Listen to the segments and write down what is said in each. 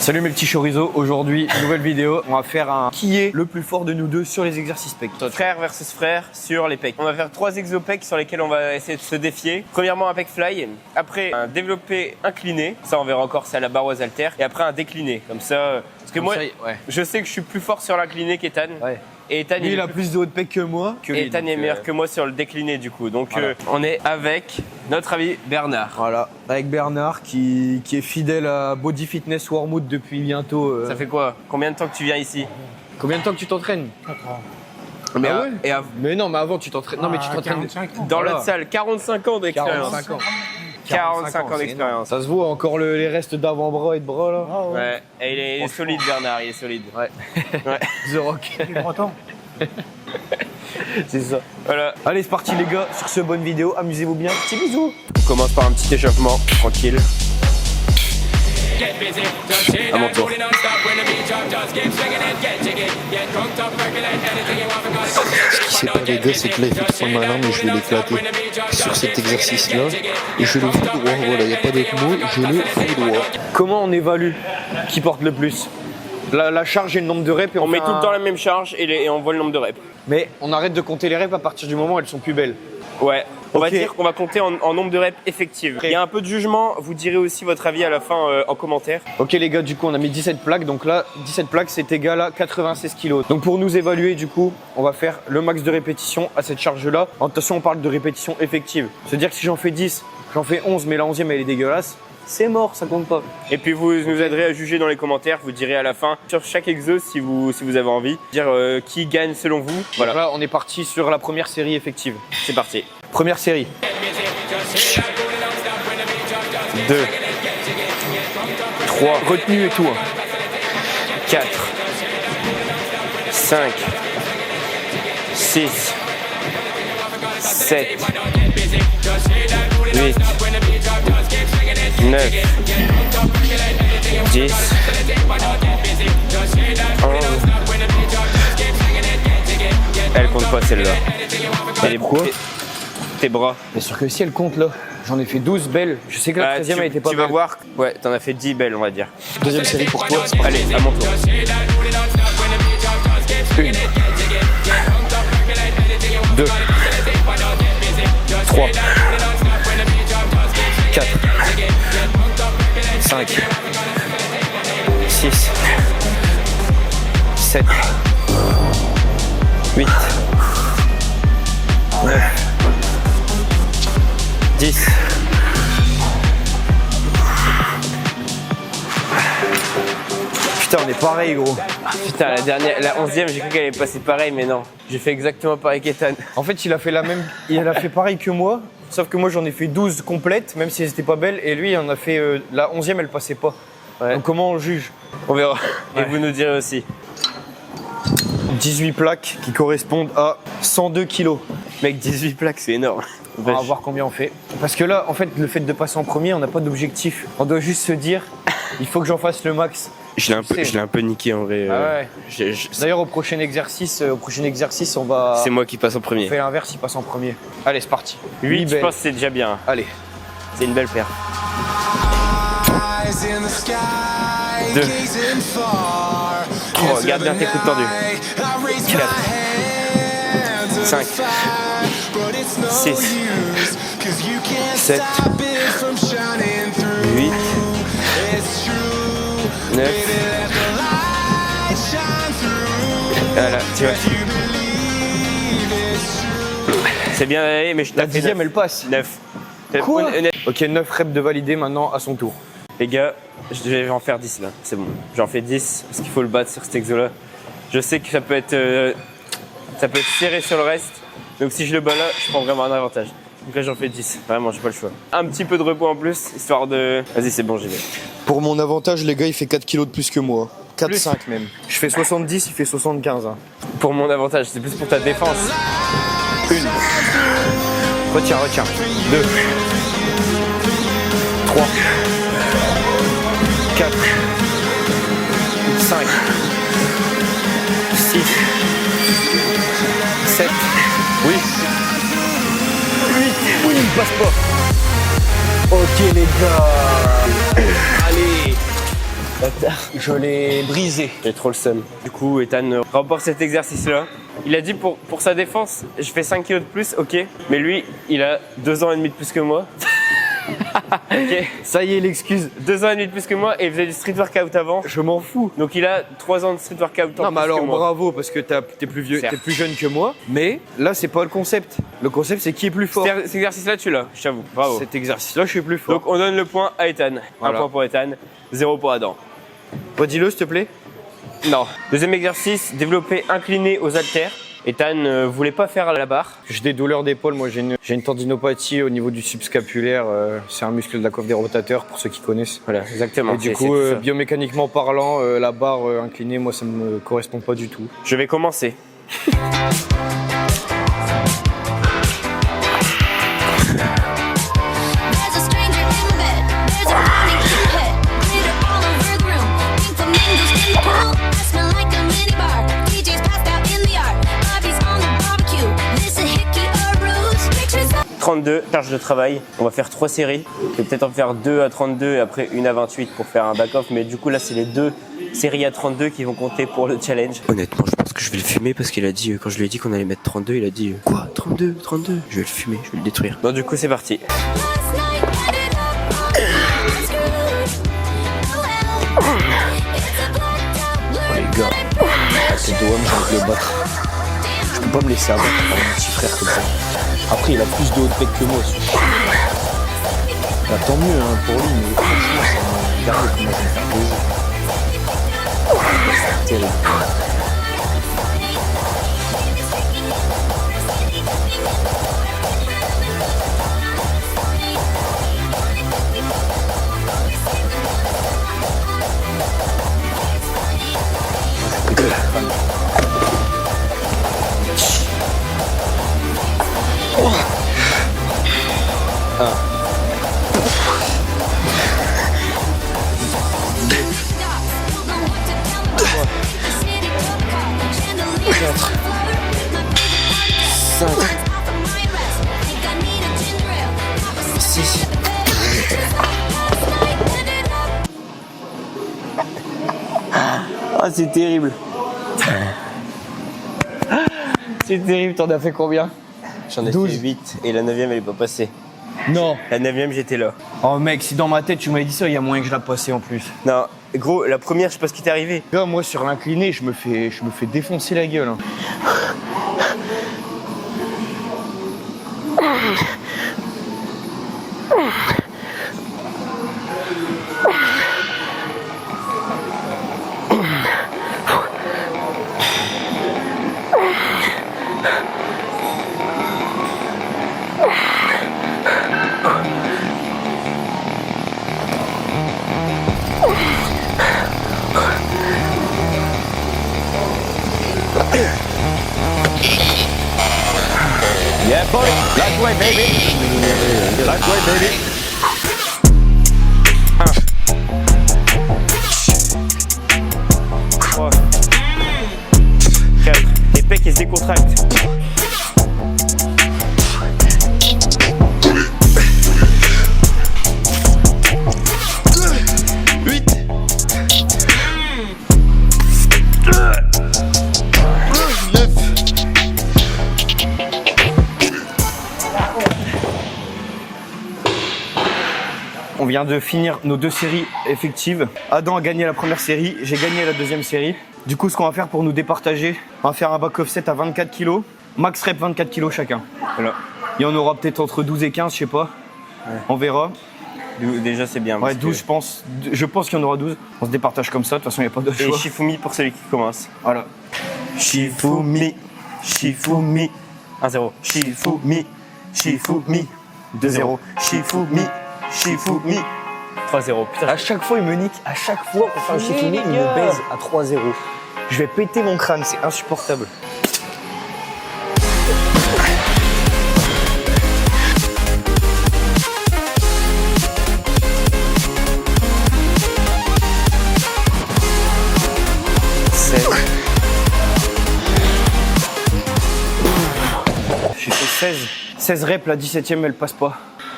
Salut mes petits chorizo, aujourd'hui nouvelle vidéo, on va faire un qui est le plus fort de nous deux sur les exercices pecs. Frère versus frère sur les pecs. On va faire 3 exo pecs sur lesquels on va essayer de se défier. Premièrement un pec fly, après un développé incliné, ça on verra encore c'est à la barre aux haltères, et après un décliné, comme ça, parce que Comme moi ça, je sais que je suis plus fort sur l'incliné qu'Ethan. Ouais. Et Ethan Lui il a plus de haut de pec que moi. Et Ethan est meilleur que moi sur le décliné du coup. Donc voilà. on est avec notre ami Bernard. Voilà, avec Bernard qui est fidèle à Body Fitness Wormwood depuis bientôt. Ça fait quoi? Combien de temps que tu viens ici? Combien de temps que tu t'entraînes? 4 ans. Mais, Ah ouais mais non, mais avant tu t'entraînes. Non, mais tu t'entraînes 45 ans. dans Voilà. notre salle, 45 ans d'expérience. 45 ans. 45 ans d'expérience. Ça se voit encore les restes d'avant-bras et de bras là. Ah ouais. Ouais, et il est solide Bernard, il est solide. Ouais. Ouais. The Rock. Il est breton. C'est ça. Voilà, Allez, c'est parti les gars, sur ce bonne vidéo, amusez-vous bien. Petit bisous. on commence par un petit échauffement, tranquille. À mon tour. Ce qui s'est pas les gars, c'est que là il fait trop malin, mais je vais l'éclater sur cet exercice là et je le foudroie. Voilà, il n'y a pas d'autre mot, je le foudroie. Comment on évalue qui porte le plus? La charge et le nombre de reps et On met fait tout le temps la même charge et on voit le nombre de reps. Mais on arrête de compter les reps à partir du moment où elles sont plus belles. Ouais, on va Ok. dire qu'on va compter en nombre de reps effectives. Il y a un peu de jugement, vous direz aussi votre avis à la fin en commentaire. Ok les gars, du coup on a mis 17 plaques, donc là 17 plaques c'est égal à 96 kg. Donc pour nous évaluer du coup, on va faire le max de répétitions à cette charge là. Attention, on parle de répétitions effectives. C'est-à-dire que si j'en fais 10, j'en fais 11 mais la 11e elle est dégueulasse, c'est mort, ça compte pas. Et puis vous nous aiderez à juger dans les commentaires, vous direz à la fin sur chaque exo si vous avez envie, dire qui gagne selon vous. Voilà, Voilà, là on est parti sur la première série effective. c'est parti. Première série. 2, 3, retenue et tout. 4, 5, 6, 7, 8, 9, 10, 11. Elle compte pas celle-là. Elle est Pourquoi? Tes bras. Bien sûr que si elle compte là, j'en ai fait 12 belles. Je sais que la 13e elle était pas tu vas belle. voir, ouais, t'en as fait 10 belles, on va dire. Deuxième série pour toi. Allez, à mon tour. 1, 2, 3, 4, 5, 6, 7, 8, 9, 10. Putain, on est pareil gros. Putain, la 11e, j'ai cru qu'elle allait passer pareil, mais non. J'ai fait exactement pareil qu'Ethan. En fait, il a fait pareil que moi, sauf que moi j'en ai fait 12 complètes, même si elles étaient pas belles, et lui il en a fait la 11e, elle passait pas. Ouais. Donc comment on juge? On verra. Ouais. Et vous nous direz aussi. 18 plaques qui correspondent à 102 kilos. Mec, 18 plaques, c'est énorme. On va voir combien on fait. Parce que là, en fait, le fait de passer en premier, on n'a pas d'objectif. On doit juste se dire, il faut que j'en fasse le max. Je l'ai un peu niqué en vrai. Ah ouais. C'est D'ailleurs, au prochain exercice, on va. moi qui passe en On premier. fait l'inverse, il passe en premier. Allez, c'est parti. 8, je belles. pense que c'est déjà bien. Allez. C'est une belle paire. 2. Oh, garde bien tes coudes tendus. 4. 5. 6. 7. 8. 9. Voilà, tu vois. C'est bien allé, mais je La t'ai fait 10e, elle passe. 9. Quoi? Ok, 9 reps de validé maintenant à son tour. Les gars, je vais en faire 10 là, c'est bon. J'en fais 10 parce qu'il faut le battre sur cet exo là. Je sais que ça peut être serré sur le reste. Donc si je le bats là, je prends vraiment un avantage. Donc là j'en fais 10, vraiment j'ai pas le choix. Un petit peu de repos en plus, histoire de... Vas-y c'est bon, j'y vais. Pour mon avantage, les gars, il fait 4 kilos de plus que moi. 4-5 même. Je fais 70, il fait 75. Hein. Pour mon avantage, c'est plus pour ta défense. 1. Retiens. 2. 3. 4. 5. 6. 7. Oui. 8. Oui, il passe pas. Ok les gars. Allez. Je l'ai brisé. J'ai trop le seum. Du coup, Ethan remporte cet exercice-là. Il a dit pour sa défense, je fais 5 kilos de plus, ok. Mais lui, il a 2 ans et demi de plus que moi. Ok. Ça y est, l'excuse. 2 ans et demi de plus que moi et il faisait du street workout avant. Je m'en fous. Donc il a 3 ans de street workout en Non, plus mais alors que moi. bravo parce que t'es plus vieux, Certes. t'es plus jeune que moi. Mais là, c'est pas le concept. Le concept, c'est qui est plus fort. Cet exercice-là, tu l'as, je t'avoue. Bravo. Cet exercice-là, je suis plus fort. Donc on donne le point à Ethan. Voilà. 1 point pour Ethan, 0 pour Adam. Redis-le, s'il te plaît. Non. Deuxième exercice, développer incliné aux haltères. Ethan voulait pas faire la barre. J'ai des douleurs d'épaule. Moi, j'ai une tendinopathie au niveau du subscapulaire. C'est un muscle de la coiffe des rotateurs, pour ceux qui connaissent. Voilà, exactement. Et du coup, biomécaniquement parlant, la barre inclinée, moi, ça me correspond pas du tout. Je vais commencer. There's a stranger in the bed. There's a warning in the head. Glitter all over the room. Pink flamingos in the pool. I smell like a mini bar. DJ's passed out in the yard. Bobby's on the barbecue. This a hickey or ruse. Pictures of 32, charge de travail. On va faire 3 séries. Je vais peut-être en faire 2 à 32 et après 1 à 28 pour faire un back-off. Mais du coup, là, c'est les 2 séries à 32 qui vont compter pour le challenge. Honnêtement, je pense que je vais le fumer parce qu'il a dit, quand je lui ai dit qu'on allait mettre 32, il a dit quoi 32, 32. Je vais le fumer, je vais le détruire. Bon, du coup, c'est parti. last night ended up all unscrewed. Oh well. It's a blacked out blur. Les gars, à tes doigts, j'ai envie de le battre. Je peux pas me laisser abattre par mon petit frère comme ça. Après, il a plus de haut de pec que moi aussi. Bah, tant mieux hein, pour lui, mais franchement, ça m'a regardé comment je vais me faire plaisir. C'est terrible. Ah, c'est terrible. C'est terrible, t'en as fait combien? J'en ai 12. fait 8 et la 9ème, elle est pas passée. Non. La 9ème, j'étais là. Oh mec, si dans ma tête tu m'avais dit ça, il y a moyen que je la passais en plus. Non, gros, la première, je sais pas ce qui t'est arrivé. Là, moi sur l'incliné, je me fais défoncer la gueule. Hein. Yeah, boy, that way, baby. That way, baby. 3, 4, les pecs ils se décontractent. 8. 9. On vient de finir nos 2 séries effectives. Adam a gagné la première série, j'ai gagné la deuxième série. Du coup, ce qu'on va faire pour nous départager, on va faire un back offset à 24 kg. Max rep 24 kg chacun. Voilà. Il y en aura peut-être entre 12 et 15, je sais pas. Ouais. On verra. Déjà, c'est bien. Ouais, parce 12, que- je pense. Je pense qu'il y en aura 12. On se départage comme ça, de toute façon, il n'y a pas de Et choix. Shifumi pour celui qui commence. Voilà. Shifumi, Shifumi. 1-0. Shifumi, Shifumi. 2-0. Shifumi, Shifumi. 3-0. Putain, À chaque fois, il me nique. À chaque fois qu'on fait un Shifumi, il me baise à 3-0. Je vais péter mon crâne, c'est insupportable. J'ai fait 16. 16 reps, la 17ème, elle passe pas.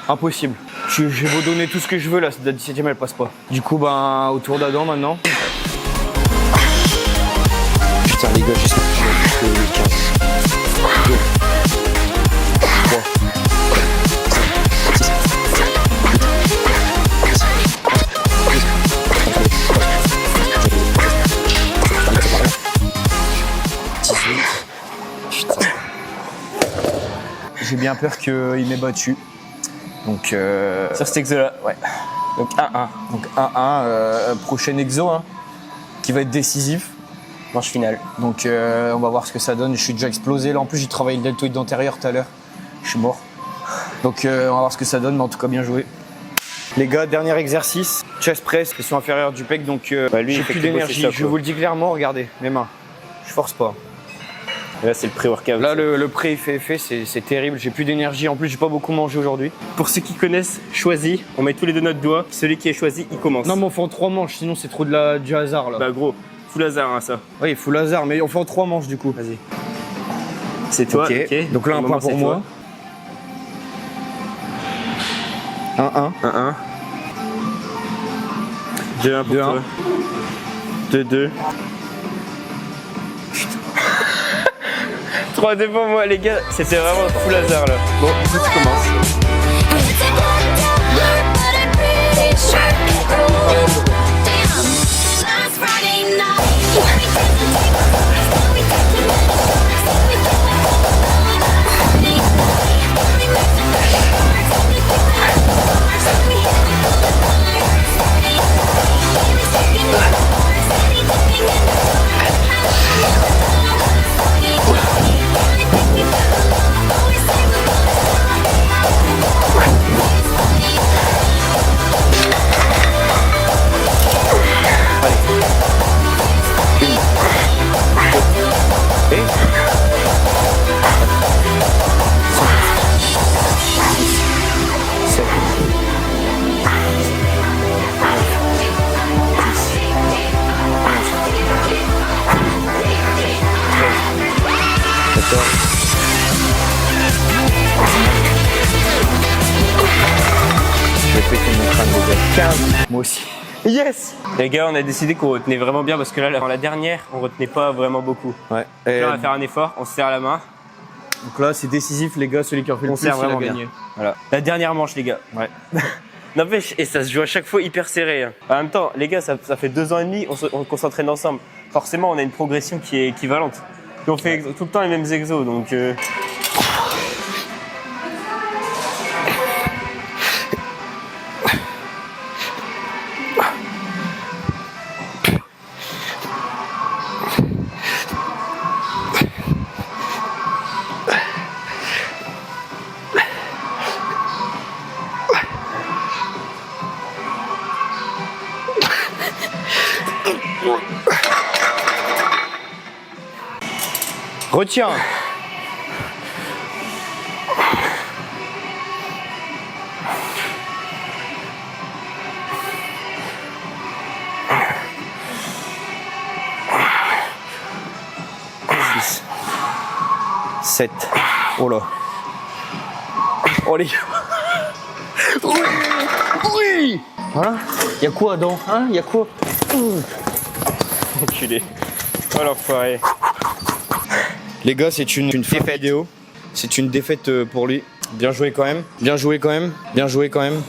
Impossible. J'ai beau donner tout ce que je veux là, la 17ème elle passe pas. Du coup ben au tour d'Adam maintenant. Putain les gars, j'espère que je vais le 15. 2, 3, 6, 18. Putain. J'ai bien peur qu'il m'ait battu. Donc, Sur cet exo-là, ouais. Donc 1-1. Donc 1-1, prochain exo, hein, qui va être décisif. manche finale. Donc on va voir ce que ça donne. Je suis déjà explosé. Là en plus j'ai travaillé le deltoïde antérieur tout à l'heure. Je suis mort. Donc on va voir ce que ça donne, mais en tout cas bien joué. Les gars, dernier exercice, chest press, pression inférieure du pec, donc Bah, lui, il j'ai fait plus que bosser d'énergie. ça, Je quoi. vous le dis clairement, regardez, mes mains. Je force pas. Et là, c'est le pré-workout. Là, le pré il fait effet, c'est terrible. J'ai plus d'énergie. En plus, j'ai pas beaucoup mangé aujourd'hui. Pour ceux qui connaissent, choisi, on met tous les deux notre doigt. Celui qui est choisi, il commence. Non, mais on fait en 3 manches, sinon c'est trop du hasard là. Bah gros, full hasard hein, ça. Oui, il faut le hasard, mais on fait en 3 manches du coup. Vas-y. C'est toi, Ok. ok. Donc là, un Au point moment, pour c'est moi. 1-1. toi. 1-1. 2-1 pour 2-1. toi. 2-2. 3-2 pour moi les gars, c'était vraiment full hasard là. Bon, du coup tu commences. It's a good number, but I'm pretty sure it rolls. Damn, last Friday night, we took the takeover, we took the metaphors, we took the whole we met the stars, we took the stars, we hit the bars. He was taking the bars, and he took me in the Je vais péter mon crâne, les gars. 15. Moi aussi. Yes. Les gars, on a décidé qu'on retenait vraiment bien parce que là, dans la dernière, on retenait pas vraiment beaucoup. Ouais. Là, on va faire un effort, on se serre la main. Donc là, c'est décisif, les gars. Celui qui en fait le On plus, serre il a vraiment bien. gagné. Voilà. La dernière manche, les gars. Ouais. N'empêche, et ça se joue à chaque fois hyper serré. Hein. En même temps, les gars, ça fait 2 ans et demi qu'on s'entraîne ensemble. Forcément, on a une progression qui est équivalente. Puis on fait tout le temps les mêmes exos, donc. Retiens. Six. 7. Oh là. Oh les gars. Oui. Oui. Hein? Y'a quoi Adam? Hein? Y'a quoi? Enculé. Oh l'enfoiré. Les gars, c'est une défaite vidéo. C'est une défaite pour lui. Bien joué quand même. Bien joué quand même. Bien joué quand même.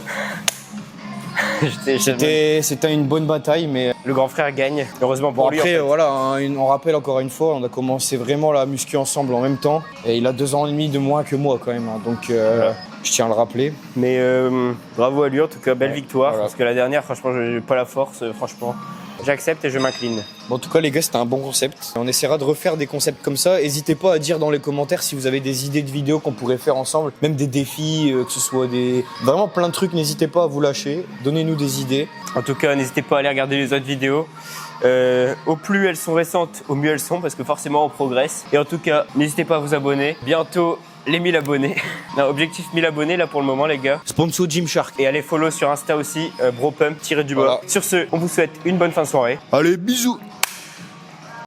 C'était une bonne bataille, mais Le grand frère gagne. Heureusement pour bon, lui. après, en fait. voilà, hein, on rappelle encore une fois, on a commencé vraiment la muscu ensemble en même temps. Et il a 2 ans et demi de moins que moi quand même. Hein, donc, je tiens à le rappeler. Mais bravo à lui, en tout cas, belle Ouais, victoire. voilà. Parce que la dernière, franchement, j'ai pas la force, franchement. J'accepte et je m'incline. Bon, en tout cas, les gars, c'était un bon concept. On essaiera de refaire des concepts comme ça. N'hésitez pas à dire dans les commentaires si vous avez des idées de vidéos qu'on pourrait faire ensemble. Même des défis, que ce soit des... Vraiment plein de trucs, n'hésitez pas à vous lâcher. Donnez-nous des idées. En tout cas, n'hésitez pas à aller regarder les autres vidéos. Au plus elles sont récentes, au mieux elles sont, parce que forcément on progresse. Et en tout cas, n'hésitez pas à vous abonner. Bientôt les 1000 abonnés. Non, objectif 1000 abonnés là pour le moment les gars. Sponsor Gymshark. Et allez follow sur Insta aussi, bropump, tiré du bas. Voilà. Sur ce, on vous souhaite une bonne fin de soirée. Allez, bisous!